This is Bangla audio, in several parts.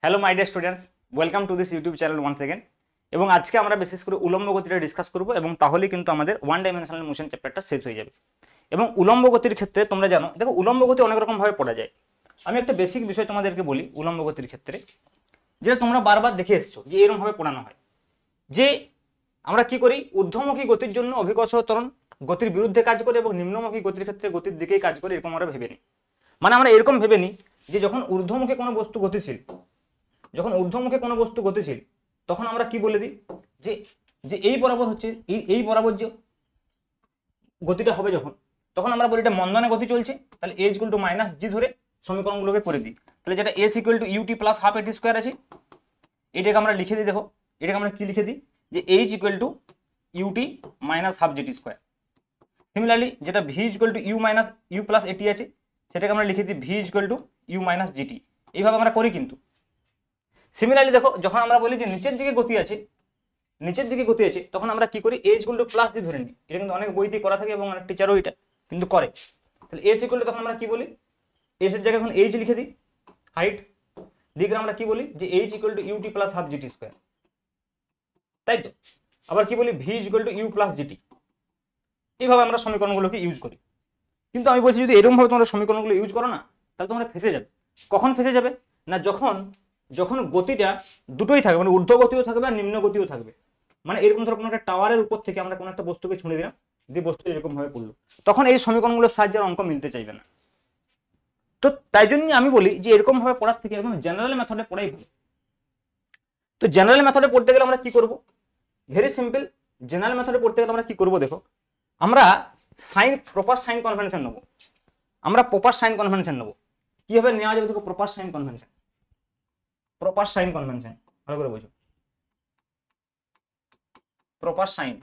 Hello my dear students, welcome to this YouTube channel once again. এবং আজকে আমরা বিশেষ করে উলম্ব গতিটা ডিসকাস করব এবং তাহলেই কিন্তু আমাদের ওয়ান ডাইমেনশনাল মোশন চ্যাপ্টারটা শেষ হয়ে যাবে। এবং উলম্ব গতির ক্ষেত্রে তোমরা জানো, দেখো উলম্ব গতি অনেক রকম ভাবে পড়া যায়। আমি একটা বেসিক বিষয় তোমাদেরকে বলি উলম্ব গতির ক্ষেত্রে, যেটা তোমরা বারবার দেখে এসছো যে এরকম ভাবে পড়ানো হয় যে আমরা কি করি, ঊর্ধ্বমুখী গতির জন্য অভিকর্ষ ত্বরণ গতির বিরুদ্ধে কাজ করে এবং নিম্নমুখী গতির ক্ষেত্রে গতির দিকেই কাজ করে, এরকম আমরা ভেবে নিই। মানে আমরা এরকম ভেবে নিই যে যখন ঊর্ধ্বমুখী কোনো বস্তু গতিশীল, তখন আমরা কি বলে দিই যে যে এই বরাবর হচ্ছে এই বরাবর যে গতিটা হবে, যখন তখন আমরা বলি এটা মন্দনে গতি চলছে। তাহলে a equal to minus g ধরে সমীকরণগুলোকে করে দিই। তাহলে যেটা s equal to UT plus half এটি স্কোয়ার আছে, এটাকে আমরা লিখে দিই। দেখো এটাকে আমরা কি লিখে দিই যে h equal to UT minus half GT square. Similarly যেটা v equal to you minus you plus a t আছে, সেটাকে আমরা লিখে দিই v equal to you minus g t. এইভাবে আমরা করি। কিন্তু সিমিলারলি দেখো যখন আমরা বলি যে নিচের দিকে গতি আছে, তখন আমরা কি করি, a ইকুয়াল টু প্লাস দিয়ে ধরে নিই। এটা কিন্তু অনেক বইতে করা থাকে এবং অনেক টিচারও এটা কিন্তু করে। তাহলে s ইকুয়াল টু তখন আমরা কি বলি, s এর জায়গায় এখন h লিখে দিই, হাইট দিকে আমরা কি বলি যে h equal to UT plus half GT square, তাই তো। আবার কি বলি v equal to you plus g t. এইভাবে আমরা সমীকরণগুলোকে ইউজ করি। কিন্তু আমি বলছি যদি এরকম ভাবে তোমরা সমীকরণগুলো ইউজ করো না, তাহলে তোমরা ফেসে যাবে। কখন ফেসে যাবে না, যখন গতিটা দুটোই থাকবে, মানে ঊর্ধ্ব গতিও থাকবে আর নিম্ন গতিও থাকবে। মানে এরকম ধরো কোনো একটা টাওয়ারের উপর থেকে আমরা কোনো একটা বস্তুকে ছুঁড়ে দিলাম, দিয়ে বস্তু এরকম ভাবে পড়লো, তখন এই সমীকরণগুলোর সাহায্যে অঙ্ক মিলতে চাইবে না। তো তাই জন্যই আমি বলি যে এরকম ভাবে পড়ার থেকে একদম জেনারেল মেথডে পড়াই ভালো। তো জেনারেল মেথডে পড়তে গেলে আমরা কি করব, ভেরি সিম্পল। জেনারেল মেথডে পড়তে গেলে আমরা কি করব, দেখো আমরা প্রপার সাইন কনভেনশন নেবো। কিভাবে নেওয়া যাবে, দেখো প্রপার সাইন কনভেনশন ভালো করে বোঝো। প্রপার সাইন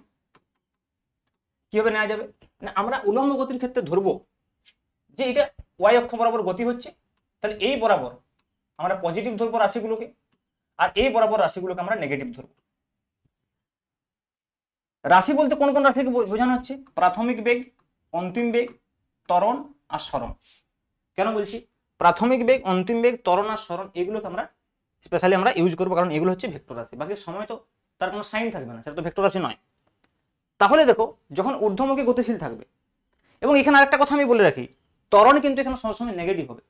কিভাবে নেওয়া যাবে না, আমরা উলম্ব গতির ক্ষেত্রে ধরবো যে এটা ওয়াই অক্ষ বরাবর গতি হচ্ছে, তাহলে এই বরাবর আমরা পজিটিভ ধরবো রাশিগুলোকে, আর এই বরাবর রাশিগুলোকে আমরা নেগেটিভ ধরবো। রাশি বলতে কোন কোন রাশিকে বোঝানো হচ্ছে, প্রাথমিক বেগ, অন্তিম বেগ, ত্বরণ আর সরণ। কেন বলছি প্রাথমিক বেগ, অন্তিম বেগ, ত্বরণ আর সরণ, এগুলোকে আমরা স্পেশালি আমরা ইউজ করবো, কারণ এগুলো হচ্ছে ভেক্টর রাশি। বাকি সময় তো তার কোনো সাইন থাকবে না, সেটা তো ভেক্টর রাশি নয়। তাহলে দেখো যখন ঊর্ধ্বমুখী গতিশীল থাকবে, এবং এখানে আরেকটা কথা আমি বলে রাখি, ত্বরণ কিন্তু এখানে সবসময় নেগেটিভ হবে।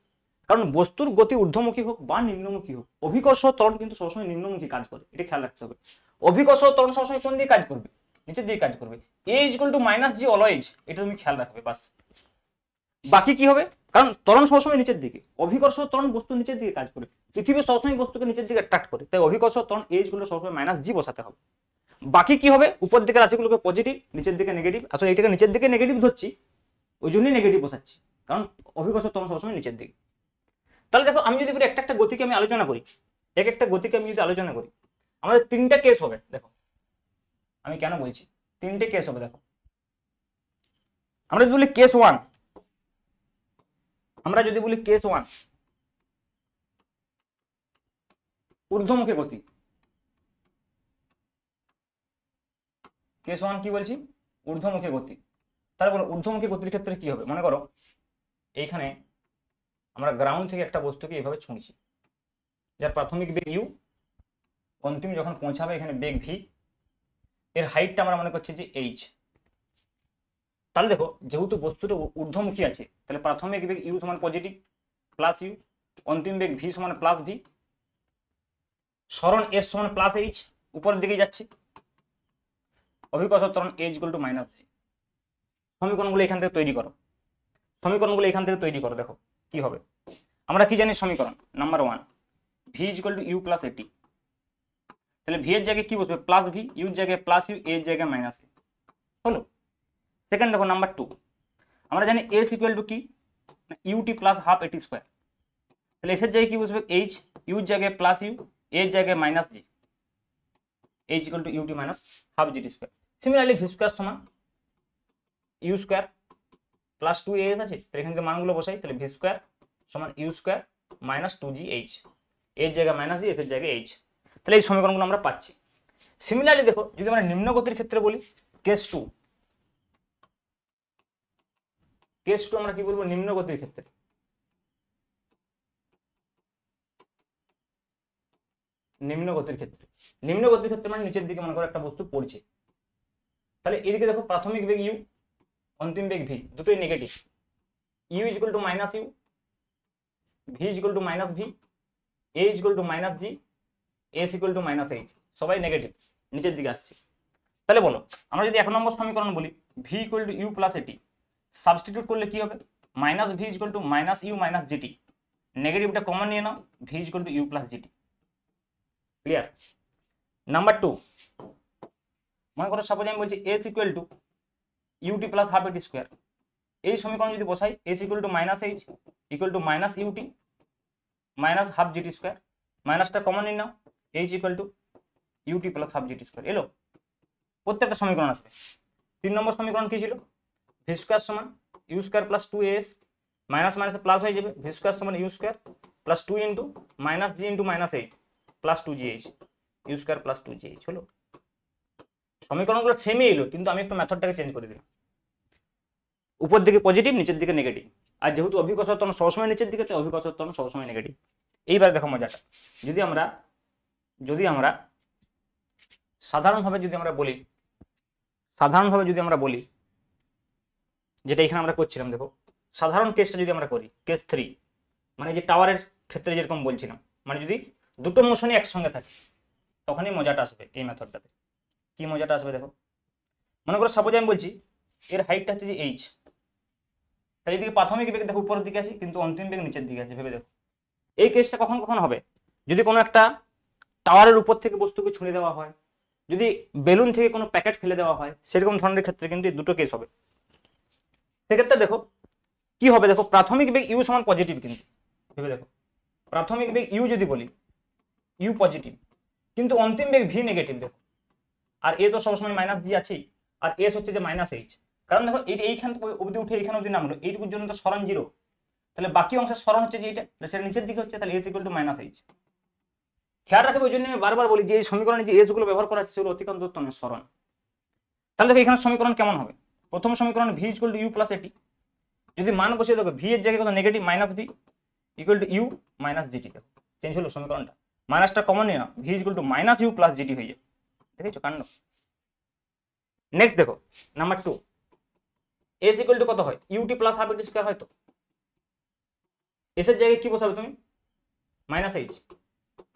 কারণ বস্তুর গতি ঊর্ধ্বমুখী হোক বা নিম্নমুখী হোক, অভিকর্ষ ত্বরণ কিন্তু সবসময় নিম্নমুখী কাজ করে, এটা খেয়াল রাখতে হবে। অভিকর্ষ ত্বরণ সবসময় কোন দিকে কাজ করবে, নিচের দিকে কাজ করবে। a equal to minus G always, এটা তুমি খেয়াল রাখবে বাস। বাকি কি হবে, কারণ ত্বরণ সবসময় নিচের দিকে, অভিকর্ষ ত্বরণ বস্তু নিচের দিকে কাজ করে, পৃথিবী সবসময় বস্তুকে নিচের দিকে অ্যাট্রাক্ট করে, তাই অভিকর্ষ ত্বরণ a ইকুয়াল টু সবসময় মাইনাস জি বসাতে হবে। বাকি কি হবে, উপর দিকে রাশিগুলোকে পজিটিভ, নিচের দিকে নেগেটিভ। আসলে এটাকে নিচের দিকে নেগেটিভ ধরছি, ওই জন্যই নেগেটিভ বসাচ্ছি, কারণ অভিকর্ষ ত্বরণ সবসময় নিচের দিকে। তাহলে দেখো আমি যদি বলি একটা গতিকে আমি আলোচনা করি, আমাদের তিনটা কেস হবে। দেখো আমি কেন বলছি তিনটে কেস হবে, দেখো আমরা যদি বলি কেস ওয়ান, ঊর্ধ্বমুখী গতি। কেস ওয়ান কি বলছি, ঊর্ধ্বমুখী গতি। তাহলে বলো ঊর্ধ্বমুখী গতির ক্ষেত্রে কি হবে, মনে করো এইখানে আমরা গ্রাউন্ড থেকে একটা বস্তুকে এইভাবে ছুঁড়ছি, যার প্রাথমিক বেগ ইউ, অন্তিম যখন পৌঁছাবে এখানে বেগ ভি, এর হাইটটা আমরা মনে করছি যে এইচ। তাহলে দেখো যেহেতু বস্তুটা ঊর্ধ্বমুখী আছে, তাহলে প্রাথমিক বেগ ইউ সমান পজিটিভ প্লাস ইউ, অন্তিম বেগ ভি সমান প্লাস ভি, সরণ এস সমান প্লাস এইচ, উপরের দিকে যাচ্ছে, অভিকর্ষ ত্বরণ এইচ ইকুয়াল টু মাইনাস জি। সমীকরণগুলো এখান থেকে তৈরি করো, দেখো কি হবে। আমরা কি জানি সমীকরণ number one, v equal to you plus a t. তাহলে ভি এর জায়গায় কি বসবে, প্লাস ভি, ইউর জায়গায় প্লাস ইউ, এর জায়গায় মাইনাস ই, হলো। সেকেন্ড দেখো নাম্বার টু, আমরা জানি এস ইকুয়াল টু কি, ইউটি প্লাস হাফ এটি স্কোয়ার। তাহলে এসের জায়গায় কি বসবে, এইচ, ইউর জায়গায় প্লাস ইউ, এর জায়গায় minus G, H equal to UT minus half GT square. Similarly V square সমান you square plus two S আছে, তাহলে এখান থেকে মানগুলো বসাই, তাহলে ভি স্কোয়ার সমান you square minus two G H, এর জায়গায় মাইনাস জি, এসের জায়গায় এইচ। তাহলে এই সমীকরণগুলো আমরা পাচ্ছি। সিমিলারলি দেখো যদি আমরা নিম্ন গতির ক্ষেত্রে বলি, কেস টু আমরা কি বলবো, নিম্ন গতির ক্ষেত্রে নিম্ন গতির ক্ষেত্রে। নিম্ন গতির ক্ষেত্রে মানে নিচের দিকে মনে করো একটা বস্তু পড়ছে, তাহলে এদিকে দেখো প্রাথমিক বেগ ইউ, অন্তিম বেগ ভি, দুটোই negative. U is equal to minus u, v is equal to minus v, a is equal to minus g, s equal to minus h, সবাই নেগেটিভ, নিচের দিকে আসছে। তাহলে বলো আমরা যদি 1 নম্বর সমীকরণ বলি V equal to you plus A T, substitute করলে কি হবে? Minus V is equal to minus U minus G T, নেগেটিভটা কমন নিয়ে নাও, V is equal to you plus G T. Clear? Number 2, মনে করো সাপোজ আমি বলছি S equal to UT plus half এটি স্কোয়ার। এই সমীকরণ যদি বসাই S equal to minus H equal to minus U T minus half GT square, মাইনাসটা কমন নিয়ে নাও, H equal to UT plus half GT square. এলো? প্রত্যেকটা সমীকরণ আসবে। 3 নম্বর সমীকরণ কি ছিল? ভি স্কোয়ার সমান you square plus 2as, minus মাইনাসে প্লাস হয়ে যাবে, ভি স্কোয়ার সমান you square plus 2 into minus g into minus h plus 2gh, u square plus 2gh। হলো? সমীকরণগুলো সেমই এলো, কিন্তু আমি একটু মেথডটাকে চেঞ্জ করে দিলাম, উপর দিকে পজিটিভ নিচের দিকে নেগেটিভ। আর যেহেতু অভিকর্ষের ত্বরণ সবসময় নিচের দিকে, তাই অভিকর্ষের ত্বরণ সবসময় নেগেটিভ। এইবার দেখো মজাটা, যদি আমরা সাধারণভাবে যদি আমরা বলি যেটা এখানে আমরা করছিলাম, দেখো সাধারণ কেসটা যদি আমরা করি, কেস 3, মানে যে টাওয়ারের ক্ষেত্রে যেরকম বলছিলাম, মানে যদি দুটো মোশনই একসঙ্গে থাকে তখনই মজাটা আসবে এই মেথডটাতে। কি মজাটা আসবে দেখো, মনে করো সাপোজ আমি বলছি এর হাইটটা হচ্ছে যে এইচ, তাই এদিকে প্রাথমিক বেগ দেখো উপরের দিকে আছে, কিন্তু অন্তিম বেগ নিচের দিকে আছে। ভেবে দেখো এই কেসটা কখন কখন হবে? যদি কোনো একটা টাওয়ারের উপর থেকে বস্তুকে ছুঁড়ে দেওয়া হয়, যদি বেলুন থেকে কোনো প্যাকেট ফেলে দেওয়া হয়, সেরকম ধরনের ক্ষেত্রে কিন্তু এই দুটো কেস হবে। সেক্ষেত্রে দেখো কি হবে, দেখো প্রাথমিক বেগ ইউ সমান পজিটিভ, কিন্তু ভেবে দেখো প্রাথমিক বেগ ইউ যদি বলি ইউ পজিটিভ, কিন্তু অন্তিম বেগ ভি নেগেটিভ। দেখো আর এ তো সবসময় মাইনাস জি আছেই, আর এস হচ্ছে যে মাইনাস এইচ। কারণ দেখো এইখান থেকে অবধি উঠে এইখানে অবধি নামলো, এইটুকুর জন্য তো সরণ 0, তাহলে বাকি অংশের সরণ হচ্ছে যে এইটা, সেটা নিচের দিকে হচ্ছে, তাহলে S equal to minus H. খেয়াল রাখবে, ওই জন্য আমি বারবার বলি যে এই সমীকরণে যে এস গুলো ব্যবহার করা হচ্ছে সেগুলো অতিক্রান্ত ত্বরণের সরণ। তাহলে দেখো এখানে সমীকরণ কেমন হবে? প্রথম সমীকরণ V equal to you plus A T, যদি মান বসিয়ে দেখো ভি এর জায়গায় কত negative minus V equal to you minus G T. দেখো চেঞ্জ হলো সমীকরণটা, মাইনাসটা কমন নিয়ে নাও, V equal to minus you plus G T হয়ে যাবে। দেখেছো কাণ্ড? নেক্সট দেখো নাম্বার 2, এস ইকুয়াল টু কত হয়? ইউটি প্লাস হাফ এটি স্কোয়ার হয়। তো এস এর জায়গায় কি বসাবে তুমি? Minus H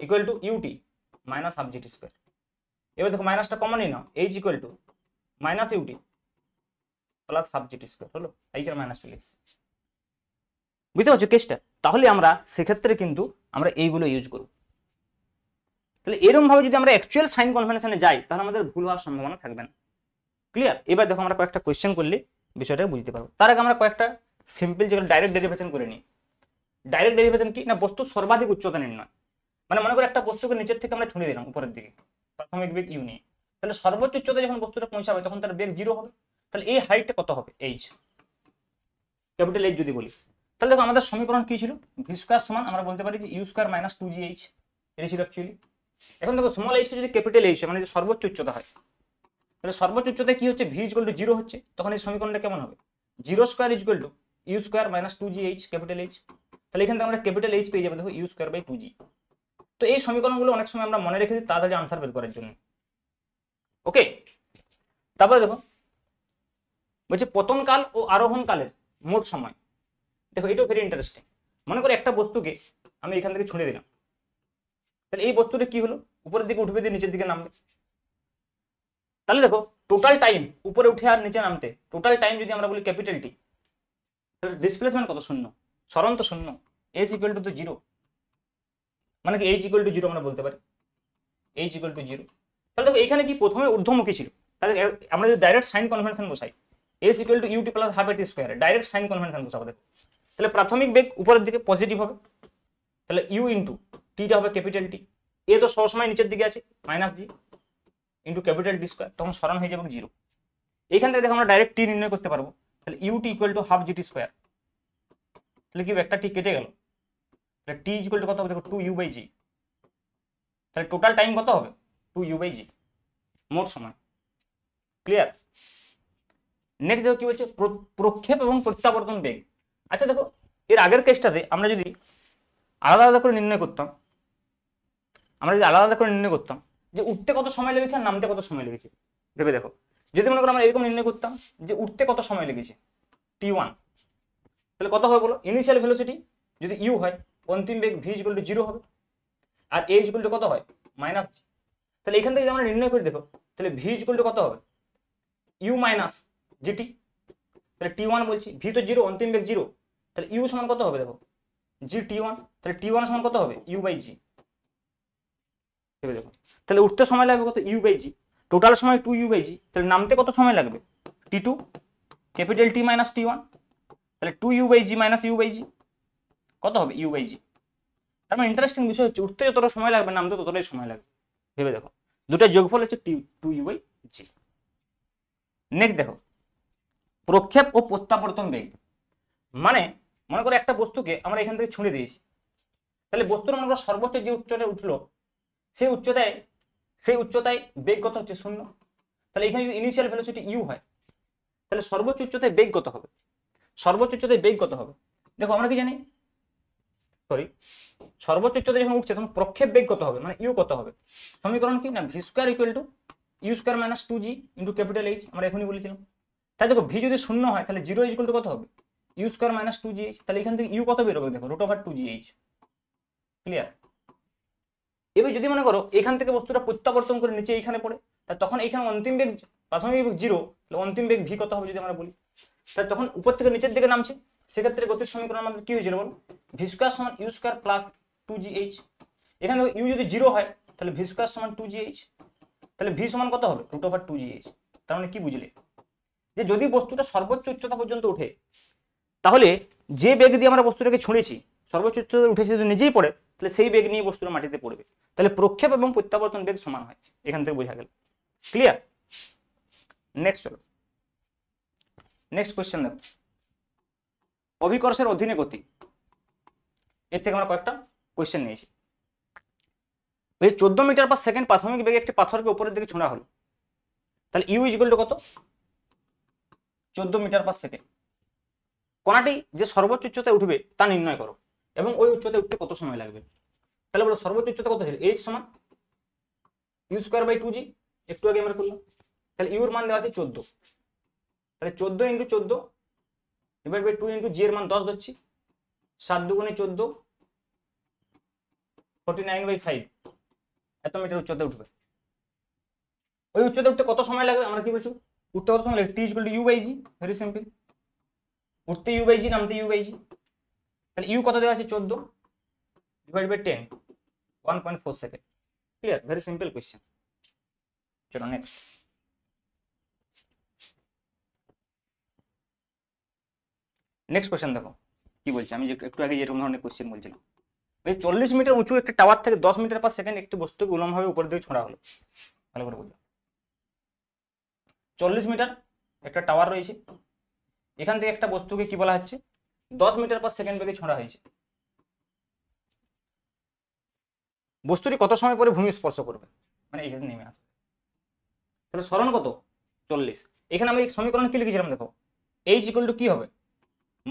equal to UT minus half GT square. এবার দেখো মাইনাসটা কমন নিয়ে নাও, H equal to minus UT plus half GT square. হলো? এইটার মাইনাস চলে এসেছে। বুঝতে পারছো কেসটা? তাহলে আমরা সেক্ষেত্রে কিন্তু আমরা এইগুলো ইউজ করব। তাহলে এরকম ভাবে যদি আমরা অ্যাকচুয়াল সাইন কনভেনশনে যাই, তাহলে আমাদের ভুল হওয়ার সম্ভাবনা থাকবে না। ক্লিয়ার? এবার দেখো আমরা কয়েকটা কোয়েশ্চেন করলে বিষয়টা বুঝতে পারবো। তার আগে আমরা কয়েকটা সিম্পল যেগুলো ডাইরেক্ট ডেরিভেশন করে নিই। ডাইরেক্ট ডেরিভেশন কি না? বস্তুর সর্বাধিক উচ্চতা নির্ণয়। মানে মনে করো একটা বস্তুকে নিচের থেকে আমরা ছুঁড়ে দিলাম উপরের দিকে, প্রাথমিক বেগ ইউ নিয়ে, তাহলে সর্বোচ্চ উচ্চতা যখন বস্তুটা পৌঁছাবে তখন তার বেগ 0 হবে। তাহলে এই হাইটটা কত হবে? এইচ, ক্যাপিটাল এইচ যদি বলি। তাহলে দেখো আমাদের সমীকরণ কি ছিল? ভি স্কোয়ার সমান আমরা বলতে পারি যে ইউ স্কোয়ার মাইনাস 2gh, এটা ছিল অ্যাকচুয়ালি। এখন দেখো স্মল এইচটা যদি ক্যাপিটাল এইচ মানে যদি সর্বোচ্চ উচ্চতা হয়, তাহলে সর্বোচ্চ উচ্চতায় কি হচ্ছে? ভি ইকুয়াল টু 0 হচ্ছে, তখন এই সমীকরণটা কেমন হবে? 0 square equal to u square minus 2gh capital h. তাহলে এখান থেকে আমরা ক্যাপিটাল এইচ পেয়ে যাবো, দেখো ইউ স্কোয়ার বাই 2g। তো এই সমীকরণগুলো অনেক সময় আমরা মনে রেখে দিই তাড়াতাড়ি আনসার বের করার জন্য। ওকে, তারপরে দেখো বলছে পতনকাল ও আরোহণ কালের মোট সময়। দেখো এটাও ভেরি ইন্টারেস্টিং। মনে করো একটা বস্তুকে আমি এখান থেকে ছুঁড়ে দিলাম, তাহলে এই বস্তুটা কি হলো? উপরের দিকে উঠবে দিয়ে নিচের দিকে নামবে। তাহলে দেখো টোটাল টাইম উপরে উঠে আর নিচে নামতে, টোটাল টাইম যদি আমরা বলি ক্যাপিটাল টি, তাহলে ডিসপ্লেসমেন্ট কত? 0। সরণ তো 0, এস ইকুয়াল টু তো 0, মানে কি এইচ ইকুয়াল টু 0 আমরা বলতে পারি, এইচ ইকুয়াল টু 0। তাহলে দেখো এখানে কি প্রথমে ঊর্ধ্বমুখী ছিল, তাহলে আমরা যদি ডাইরেক্ট সাইন কনভেনশন বসাই S equal to UT plus half এটি স্কোয়ার, ডাইরেক্ট সাইন কনভেনশন বসাবো। দেখো তাহলে প্রাথমিক বেগ উপরের দিকে পজিটিভ হবে, তাহলে ইউ ইন্টু টিটা হবে ক্যাপিটাল টি, এ তো সবসময় নিচের দিকে আছে minus g into capital T square, তখন সরণ হয়ে যাবে 0। এইখান থেকে দেখো আমরা ডাইরেক্ট টি নির্ণয় করতে পারবো, তাহলে u t equal to half GT square. তাহলে কি একটা টি কেটে গেল, তাহলে টি ইকুয়াল টু কত হবে? দেখো 2u বাই জি। তাহলে টোটাল টাইম কত হবে? 2u বাই জি, মোট সময়। ক্লিয়ার? নেক্সট দেখো কি বলছে প্রক্ষেপ এবং প্রত্যাবর্তন বেগ। আচ্ছা দেখো এর আগের কেসটাতে আমরা যদি আলাদা আলাদা করে নির্ণয় করতাম, আমরা যদি আলাদা আলাদা করে নির্ণয় করতাম যে উঠতে কত সময় লেগেছে আর নামতে কত সময় লেগেছে, ভেবে দেখো। যদি মনে করো আমরা এরকম নির্ণয় করতাম যে উঠতে কত সময় লেগেছে t1, তাহলে কত হবে বলো? ইনিশিয়াল ভেলোসিটি যদি ইউ হয়, অন্তিম বেগ ভি ইকুয়াল টু 0 হবে, আর এ ইকুয়াল টু কত হয় মাইনাস জি। তাহলে এখান থেকে যদি আমরা নির্ণয় করে দেখো, তাহলে ভি ইকুয়াল টু কত হবে ইউ মাইনাস জিটি। তাহলে t1 বলছি, ভি তো 0, অন্তিম বেগ 0, তাহলে ইউ সমান কত হবে দেখো জি t1, তাহলে t1 সমান কত হবে ইউ বাই জি। ভেবে দেখো, তাহলে উঠতে সময় লাগবে কত ইউ বাই জি, টোটাল সময় 2 ইউ বাই জি, তাহলে নামতে কত সময় লাগবে t2 capital T minus t1, তাহলে 2 U by G minus U by G কত হবে ইউ বাই জি। তার মানে ইন্টারেস্টিং বিষয় হচ্ছে উঠতে যতটা সময় লাগবে নামতে ততটাই সময় লাগবে। ভেবে দেখো, দুটার যোগফল হচ্ছে 2 ইউ বাই জি। নেক্সট দেখো, প্রক্ষেপ ও প্রত্যাবর্তন বেগ। মানে মনে করো একটা বস্তুকে আমরা এখান থেকে ছুঁড়ে দিয়েছি, তাহলে বস্তুর মনে করো সর্বোচ্চ যে উচ্চতায় উঠলো সেই উচ্চতায় বেগ কত হচ্ছে 0। তাহলে এখানে যদি ইনিশিয়াল ভেলোসিটি ইউ হয়, তাহলে সর্বোচ্চ উচ্চতায় বেগ কত হবে? সর্বোচ্চ উচ্চতায় বেগ কত হবে? দেখো আমরা কি জানি, সর্বোচ্চ উচ্চতায় যখন উঠছে তখন প্রক্ষেপ বেগ কত হবে, মানে ইউ কত হবে? সমীকরণ কি না, v square equal to u square minus 2g into capital h, আমরা এখনই বলেছিলাম। তাই দেখো ভি যদি 0 হয় তাহলে 0 ইকুয়াল টু কত হবে ইউ স্কোয়ার মাইনাস 2gh, তাহলে এখান থেকে ইউ কত বেরোবে দেখো রুট ওভার 2gh। ক্লিয়ার? এবার যদি মনে করো এখান থেকে বস্তুটা প্রত্যাবর্তন করে নিচে এইখানে পড়ে, তাহলে তখন এইখানে অন্তিম বেগ প্রাথমিক বেগ 0, তাহলে অন্তিম বেগ ভি কত হবে যদি আমরা বলি, তাহলে তখন উপর থেকে নিচের দিকে নামছে, সেক্ষেত্রে গতির সমীকরণ আমাদের কি হয়েছিল বল, ভি স্কোয়ার সমান ইউ স্কোয়ার প্লাস 2gh। এখানে ইউ যদি 0 হয় তাহলে ভি স্কোয়ার সমান 2gh, তাহলে ভি সমান কত হবে রুট ওভার 2gh। তার মানে কি বুঝলে, যে যদি বস্তুটা সর্বোচ্চ উচ্চতা পর্যন্ত ওঠে, তাহলে যে বেগ দিয়ে আমরা বস্তুটাকে ছুঁড়েছি সর্বোচ্চ উচ্চতা উঠেছে যদি নিজেই পড়ে, তাহলে সেই বেগ নিয়ে বস্তুটা মাটিতে পড়বে। তাহলে প্রক্ষেপ এবং প্রত্যাবর্তন বেগ সমান হয়, এখান থেকে বোঝা গেল। ক্লিয়ার? নেক্সট চলো, নেক্সট কোয়েশ্চেন দেখো, অভিকর্ষের অধীনে গতি। এর থেকে আমরা কয়েকটা কোয়েশ্চেন নিয়েছি। এই 14 মিটার পার সেকেন্ড প্রাথমিক বেগে একটি পাথরকে উপরের দিকে ছোঁড়া হলো, তাহলে ইউ ইকুয়াল টু কত 14 মিটার পার সেকেন্ড। কণাটি যে সর্বোচ্চ উচ্চতায় উঠবে তা নির্ণয় করো এবং ওই উচ্চতায় উঠতে কত সময় লাগবে। তাহলে বলো সর্বোচ্চ উচ্চতা কত ছিল, এইচ সমান ইউ স্কোয়ার বাই 2g, একটু আগে আমরা করলাম। তাহলে ইউর মান দেওয়া আছে 14, তাহলে 14 ইন্টু 14 ডিভাইড বাই 2 ইন্টু জি এর মান 10 ধরছি, 7 দুগুণে 14, 49/5 এত মিটার উচ্চতায় উঠবে। ওই উচ্চতায় উঠতে কত সময় লাগবে আমরা কি বলছি, উঠতে কত সময় লাগবে, T equal to U by G, very simple. উঠতে ইউ বাই জি, নামতে ইউ বাই জি। তাহলে ইউ কত দেওয়া আছে 14 divide by 10, 1.4 second. Clear? Very simple question. চলো নেক্সট, নেক্সট কোয়েশ্চেন দেখো কি বলছে। আমি একটু আগে যেরকম ধরনের কোয়েশ্চেন বলছিলাম, এই 40 মিটার উঁচু একটা টাওয়ার থেকে 10 মিটার পার সেকেন্ড একটি বস্তুকে উল্লম্বভাবে উপর দিকে ছোঁড়া হলো। ভালো করে বললাম, 40 মিটার একটা টাওয়ার রয়েছে, এখান থেকে একটা বস্তুকে কি বলা হচ্ছে 10 মিটার পার সেকেন্ড বেগে ছোঁড়া হয়েছে। বস্তুটি কত সময় পরে ভূমি স্পর্শ করবে, মানে এখানে নেমে আসবে। তাহলে সরণ কত 40। এখানে আমি সমীকরণ কি লিখেছিলাম দেখো, এইচ ইকুয়াল টু কি হবে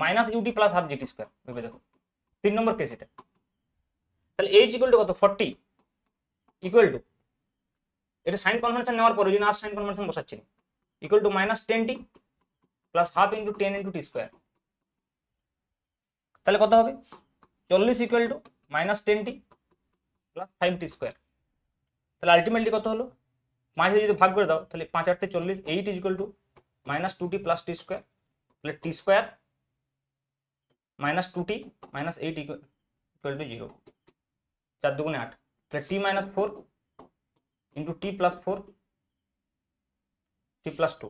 minus UT plus half GT square. ভেবে দেখো 3 নম্বর কেস এটা। তাহলে এইচ ইকুয়াল টু কত 40 ইকুয়াল টু, এটা সাইন কনভেনশন নেওয়ার পরে যদি আর সাইন কনভেনশন বসাচ্ছি equal to minus 10t plus half into 10 into T square. তাহলে কত হবে 40 equal to minus 10t plus 5t square. তাহলে আলটিমেটলি কত হলো, 5 যদি ভাগ করে দাও তাহলে 5 8 40, 8 equal to minus 2t plus t square. তাহলে t square minus 2t minus 8 equal to 0, 4 দুগুণে 8। তাহলে t minus 4 into t plus 4 t plus 2,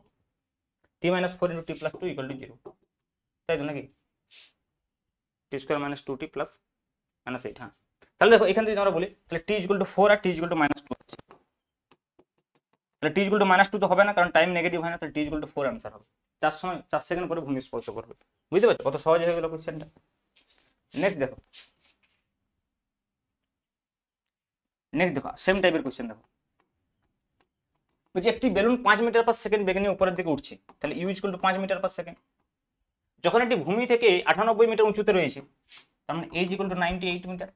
t minus 4 into t plus 2 equal to 0, তাই তো নাকি, t square minus 2t plus minus 8। হ্যাঁ, তাহলে দেখো এখান থেকে আমরা বলি তাহলে টি ইকুয়াল টু 4 আর টি ইকুয়াল টু মাইনাস 2। তাহলে টি ইকুয়াল টু মাইনাস 2 তো হবে না, কারণ টাইম নেগেটিভ হয় না, তাহলে টি ইকুয়াল টু 4 আনসার হবে। 4 সেকেন্ড পরে ভূমি স্পর্শ করবে। বুঝতে পারছো কত সহজ হয়ে গেল কোশ্চেনটা। নেক্সট দেখো, সেম টাইপের কোশ্চেন দেখো, একটি বেলুন 5 মিটার পার সেকেন্ড বেগে নিয়ে উপরের দিকে উঠছে, তাহলে u equal to 5 metre per second. যখন এটি ভূমি থেকে 98 মিটার উঁচুতে রয়েছে, তার মানে এইচ ইকুয়াল টু 98 মিটার।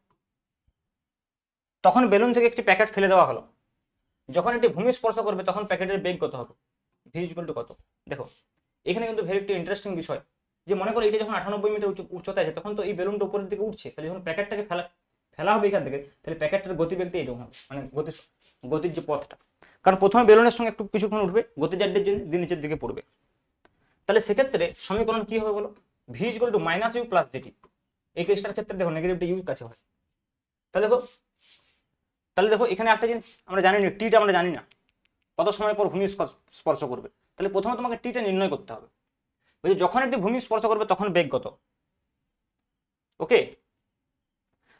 তখন বেলুন থেকে একটি প্যাকেট ফেলে দেওয়া হলো, যখন এটি ভূমি স্পর্শ করবে তখন প্যাকেটের বেগ কত হবে, ভি ইকুয়াল টু কত। দেখো এখানে কিন্তু ভেরি একটি ইন্টারেস্টিং বিষয়, যে মনে করো এটা যখন 98 মিটার উচ্চতায় আছে তখন তো এই বেলুনটা উপরের দিকে উঠছে, তাহলে যখন প্যাকেটটাকে ফেলা হবে এখান থেকে, তাহলে প্যাকেটটার গতিবেগটা এইরকম হবে, মানে গতির যে পথটা, কারণ প্রথমে বেলুনের সঙ্গে একটু কিছুক্ষণ উঠবে গতিজাড্যের জন্য, দিয়ে নিচের দিকে পড়বে। তাহলে সেক্ষেত্রে সমীকরণ কি হবে বলো, v equal to minus you plus g t. এই কেসটার ক্ষেত্রে দেখো নেগেটিভটা ইউ কাছে হয়। তাহলে দেখো এখানে একটা জিনিস আমরা জানি না, টিটা আমরা জানি না কত সময় পর ভূমি স্পর্শ করবে, তাহলে প্রথমে তোমাকে টিটা নির্ণয় করতে হবে। বলছি যখন একটি ভূমি স্পর্শ করবে তখন বেগ কত, ওকে,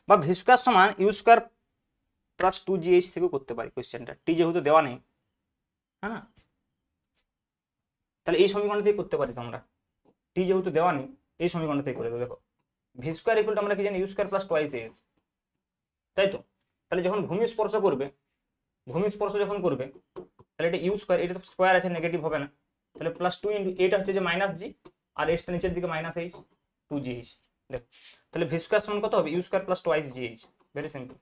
বা ভি স্কয়ার সমান ইউ স্কয়ার প্লাস 2gh থেকেও করতে পারি কোশ্চেনটা, টি যেহেতু দেওয়া নেই, হ্যাঁ তাহলে এই সমীকরণ থেকে করতে পারি তোমরা, টি যেহেতু দেওয়া নেই এই সমীকরণ থেকে করে দেবো। দেখো ভি স্কয়ার ইকুয়াল টু আমরা কি জানি u square plus twice s, তাই তো। তাহলে যখন ভূমি স্পর্শ করবে, ভূমি স্পর্শ যখন করবে তাহলে এটা ইউ স্কয়ার, এটা তো স্কয়ার আছে নেগেটিভ হবে না, তাহলে প্লাস 2 ইন্টু এটা হচ্ছে যে মাইনাস জি, আর এসটা নিচের দিকে মাইনাস এইচ 2gh। দেখো তাহলে ভি স্কয়ার সমান কত হবে, u square plus twice gh, very simple.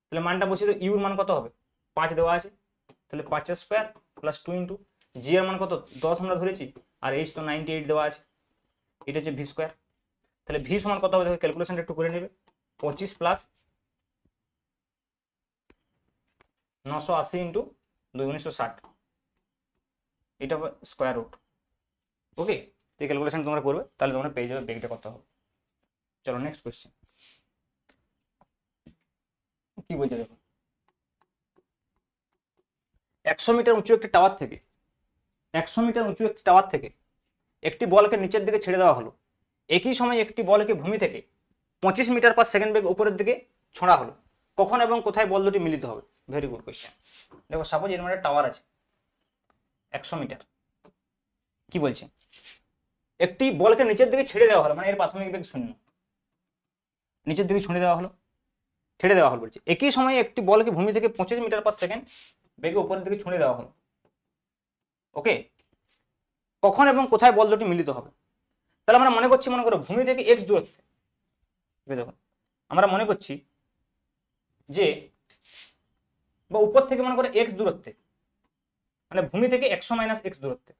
তাহলে মানটা বসিয়ে দাও, ইউর মান কত হবে 5 দেওয়া আছে, তাহলে 5 স্কয়ার প্লাস 2 ইন্টু জি এর মান কত 10 আমরা ধরেছি, আর এইচ তো 98 দেওয়া আছে, এটা হচ্ছে ভি স্কয়ার। তাহলে ভি সমান কত হবে দেখো ক্যালকুলেশনটা একটু করে নেবে, 25 প্লাস 980 ইন্টু 2 1960, এটা হবে স্কোয়ার রুট, ওকে। এই ক্যালকুলেশন তোমরা করবে তাহলে তোমরা পেয়ে যাবে বেগটা কত হবে। চলো নেক্সট কোয়েশ্চেন কি বলছে দেখো, 100 মিটার উঁচু একটি টাওয়ার থেকে 100 মিটার উঁচু একটি টাওয়ার থেকে একটি বলকে নিচের দিকে ছেড়ে দেওয়া হলো, একই সময় একটি বলকে ভূমি থেকে 25 মিটার পার সেকেন্ড বেগ উপরের দিকে ছোঁড়া হলো, কখন এবং কোথায় বল দুটি মিলিত হবে। Very good question. দেখো সাপোজ এর মধ্যে টাওয়ার আছে 100 মিটার, কি বলছে একটি বলকে নিচের দিকে ছেড়ে দেওয়া হলো, মানে এর প্রাথমিক বেগ 0, নিচের দিকে ছেড়ে দেওয়া হলো বলছে একই সময়ে একটি বলকে ভূমি থেকে 25 মিটার পার সেকেন্ড বেগে উপরের দিকে ছুঁড়ে দেওয়া হলো, ওকে, কখন এবং কোথায় বল দুটি মিলিত হবে। তাহলে আমরা মনে করো ভূমি থেকে এক্স দূরত্বে, দেখো আমরা মনে করছি যে বা উপর থেকে মনে করো এক্স দূরত্বে, মানে ভূমি থেকে 100 মাইনাস এক্স দূরত্বে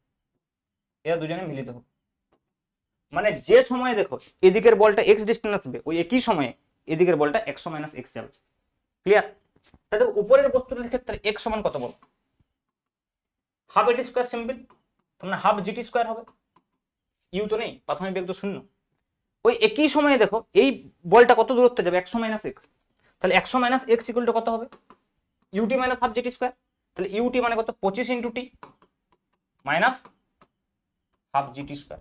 এরা দুজনে মিলিত হবে, মানে যে সময়ে দেখো এদিকের বলটা এক্স ডিস্টেন্স আসবে ওই একই সময়ে এদিকের বলটা 100 মাইনাস এক্স যাবে, ক্লিয়ার। তাহলে উপরের বস্তুটার ক্ষেত্রে এক্স সমান কত বল, হাফ এটি স্কয়ার, সিম্পল, তোমরা হাফ জিটি স্কয়ার হবে, ইউ তো নেই প্রাথমিক বেগ তো 0, ওই একই সময়ে দেখো এই বলটা কত দূরত্বে যাবে 100 মাইনাস এক্স, তাহলে 100 মাইনাস এক্স ইকুয়াল টু কত হবে, u t minus half g t square, তাহলে ইউটি মানে কত 25 into t minus half g t square,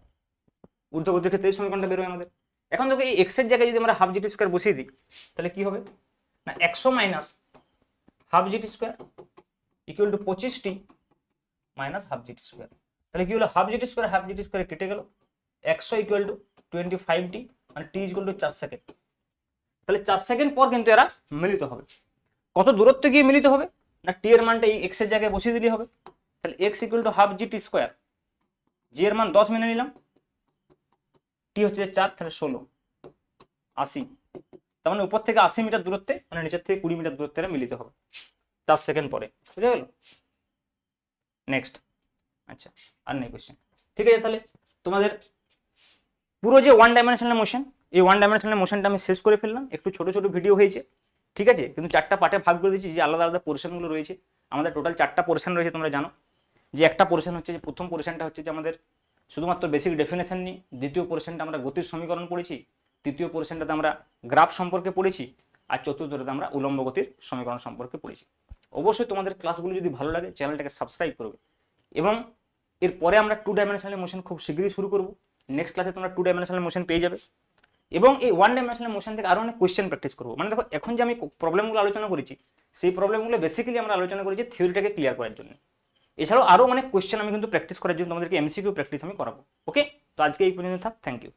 ঊর্ধ্বগতির ক্ষেত্রে এই সমীকরণটা বেরোয় আমাদের। এখন দেখো এই এক্স এর জায়গায় যদি আমরা হাফ জিটি স্কয়ার বসিয়ে দিই তাহলে কি হবে না 100 minus half g t square equal to 25 T minus half g t square, তাহলে কি হলো হাফ জিটি স্কয়ার কেটে গেল, 100 ইকুয়াল টু 25 টি, মানে টি ইকুয়াল টু 4 সেকেন্ড, তাহলে 4 সেকেন্ড পর কিন্তু এরা মিলিত হবে। কত দূরত্বে গিয়ে মিলিত হবে না টি এর মানটা এই এক্স এর জায়গায় বসিয়ে দিলেই হবে, তাহলে x equal to half g t square, g এর মান 10 মেনে নিলাম, টি হচ্ছে 4, তাহলে 16 80, তার মানে উপর থেকে 80 মিটার দূরত্বে, মানে নিচের থেকে 20 মিটার দূরত্বে মিলিত হবে 4 সেকেন্ড পরে, বুঝে গেল। নেক্সট, আচ্ছা আর নেই কোশ্চেন, ঠিক আছে। তাহলে তোমাদের পুরো যে ওয়ান ডাইমেনশনাল মোশন, এই ওয়ান ডাইমেনশনাল মোশনটা আমি শেষ করে ফেললাম, একটু ছোট ছোট ভিডিও হয়েছে, ঠিক আছে, কিন্তু 4টা পার্টে ভাগ করে দিয়েছি, যে আলাদা আলাদা পোর্শনগুলো রয়েছে, আমাদের টোটাল 4টা পোর্শন রয়েছে তোমরা জানো, যে একটা পোর্শন হচ্ছে যে প্রথম পোর্শনটা হচ্ছে যে আমাদের শুধুমাত্র বেসিক ডেফিনেশন নিয়ে, দ্বিতীয় পোর্শনটা আমরা গতির সমীকরণ পড়েছি, তৃতীয় পোর্শনটাতে আমরা গ্রাফ সম্পর্কে পড়েছি, আর চতুর্থটাতে আমরা উলম্ব গতির সমীকরণ সম্পর্কে পড়েছি। অবশ্যই তোমাদের ক্লাসগুলো যদি ভালো লাগে চ্যানেলটাকে সাবস্ক্রাইব করবে, এবং এরপরে আমরা 2 ডাইমেনশনাল মোশন খুব শীঘ্রই শুরু করব, নেক্সট ক্লাসে তোমরা 2 ডাইমেনশনাল মোশন পেয়ে যাবে, এবং এই 1 ডাইমেনশনাল মোশন থেকে আরো অনেক কোয়েশ্চেন প্র্যাকটিস করবো। মানে দেখো এখন যে আমি প্রবলেমগুলো আলোচনা করেছি সেই প্রবলেমগুলো বেসিক্যালি আমরা আলোচনা করেছি থিওরিটাকে ক্লিয়ার করার জন্য, এছাড়াও আরো অনেক কোয়েশ্চেন আমি কিন্তু প্র্যাকটিস করার জন্য তোমাদেরকে এমসিকিউ প্র্যাকটিস আমি করাবো, ওকে। তো আজকে এই পর্যন্ত থাক, থ্যাংক ইউ।